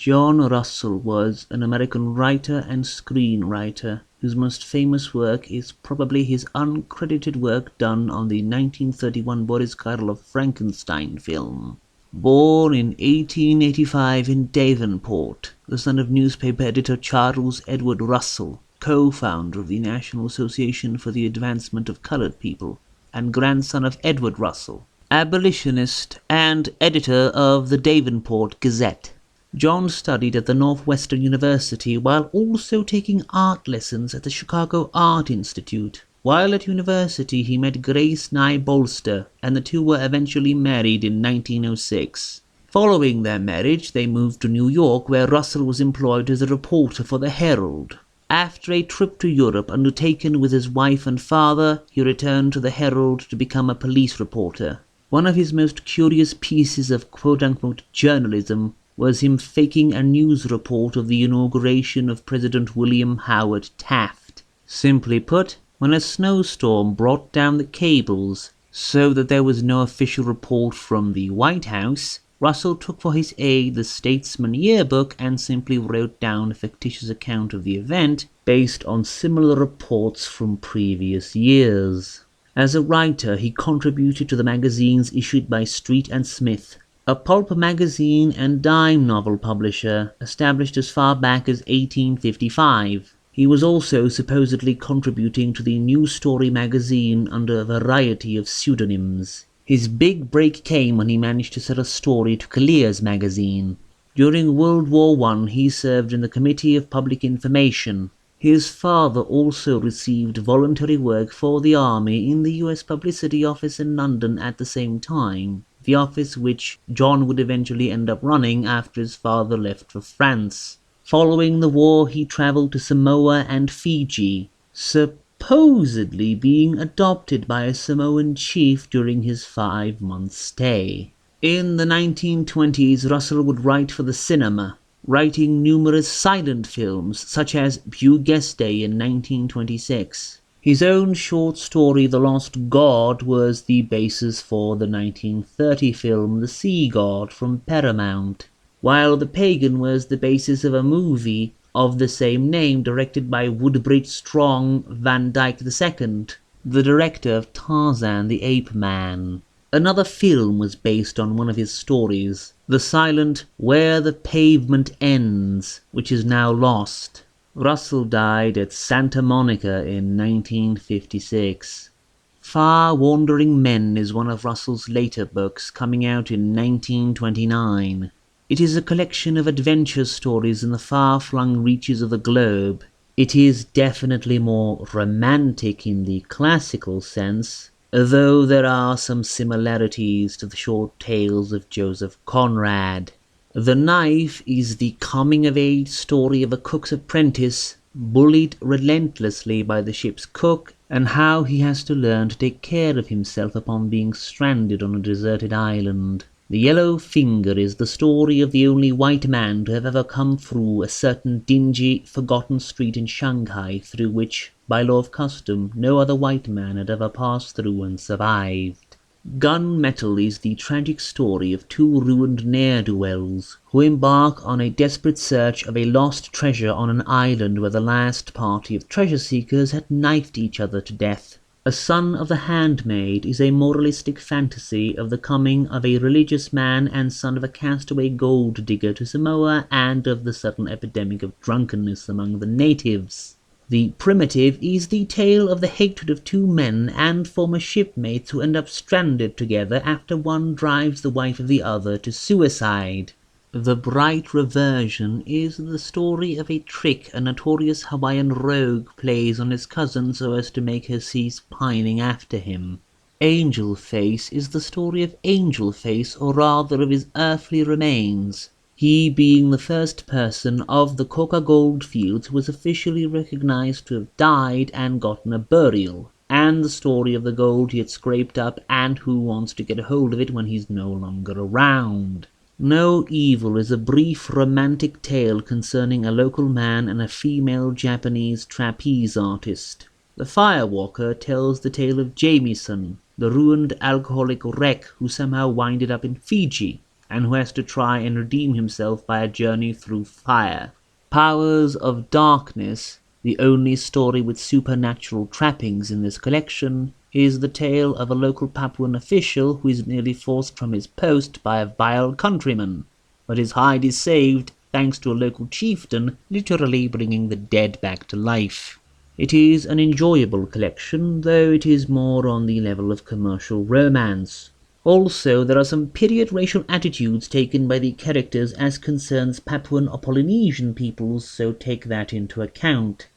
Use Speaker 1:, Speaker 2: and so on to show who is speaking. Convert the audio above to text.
Speaker 1: John Russell was an American writer and screenwriter whose most famous work is probably his uncredited work done on the 1931 Boris Karloff Frankenstein film. Born in 1885 in Davenport, the son of newspaper editor Charles Edward Russell, co-founder of the National Association for the Advancement of Colored People, and grandson of Edward Russell, abolitionist and editor of the Davenport Gazette. John studied at the Northwestern University while also taking art lessons at the Chicago Art Institute. While at university, he met Grace Nye Bolster, and the two were eventually married in 1906. Following their marriage, they moved to New York, where Russell was employed as a reporter for the Herald. After a trip to Europe undertaken with his wife and father, he returned to the Herald to become a police reporter. One of his most curious pieces of quote-unquote journalism was him faking a news report of the inauguration of President William Howard Taft. Simply put, when a snowstorm brought down the cables so that there was no official report from the White House, Russell took for his aid the Statesman Yearbook and simply wrote down a fictitious account of the event based on similar reports from previous years. As a writer, he contributed to the magazines issued by Street and Smith, a pulp magazine and dime novel publisher established as far back as 1855. He was also supposedly contributing to the New Story magazine under a variety of pseudonyms. His big break came when he managed to sell a story to Collier's magazine. During World War I, he served in the Committee of Public Information. His father also received voluntary work for the army in the US Publicity Office in London at the same time, the office which John would eventually end up running after his father left for France. Following the war, he traveled to Samoa and Fiji, supposedly being adopted by a Samoan chief during his 5-month stay. In the 1920s, Russell would write for the cinema, writing numerous silent films such as Bugest Day in 1926. His own short story, The Lost God, was the basis for the 1930 film The Sea God from Paramount, while The Pagan was the basis of a movie of the same name directed by Woodbridge Strong Van Dyke II, the director of Tarzan the Ape Man. Another film was based on one of his stories, the silent Where the Pavement Ends, which is now lost. Russell died at Santa Monica in 1956. Far Wandering Men is one of Russell's later books, coming out in 1929. It is a collection of adventure stories in the far-flung reaches of the globe. It is definitely more romantic in the classical sense, though there are some similarities to the short tales of Joseph Conrad. The Knife is the coming-of-age story of a cook's apprentice bullied relentlessly by the ship's cook, and how he has to learn to take care of himself upon being stranded on a deserted island. The Yellow Finger is the story of the only white man to have ever come through a certain dingy, forgotten street in Shanghai through which, by law of custom, no other white man had ever passed through and survived. Gunmetal is the tragic story of two ruined ne'er-do-wells who embark on a desperate search of a lost treasure on an island where the last party of treasure-seekers had knifed each other to death. A Son of the Handmaid is a moralistic fantasy of the coming of a religious man and son of a castaway gold digger to Samoa and of the sudden epidemic of drunkenness among the natives. The Primitive is the tale of the hatred of two men and former shipmates who end up stranded together after one drives the wife of the other to suicide. The Bright Reversion is the story of a trick a notorious Hawaiian rogue plays on his cousin so as to make her cease pining after him. Angel Face is the story of Angel Face, or rather of his earthly remains, he being the first person of the Coca Goldfields who was officially recognized to have died and gotten a burial, and the story of the gold he had scraped up and who wants to get a hold of it when he's no longer around. No Evil is a brief romantic tale concerning a local man and a female Japanese trapeze artist. The Firewalker tells the tale of Jamieson, the ruined alcoholic wreck who somehow winded up in Fiji. and who has to try and redeem himself by a journey through fire. Powers of Darkness, the only story with supernatural trappings in this collection, is the tale of a local Papuan official who is nearly forced from his post by a vile countryman, but his hide is saved thanks to a local chieftain literally bringing the dead back to life. It is an enjoyable collection, though it is more on the level of commercial romance. Also, there are some period racial attitudes taken by the characters as concerns Papuan or Polynesian peoples, so take that into account.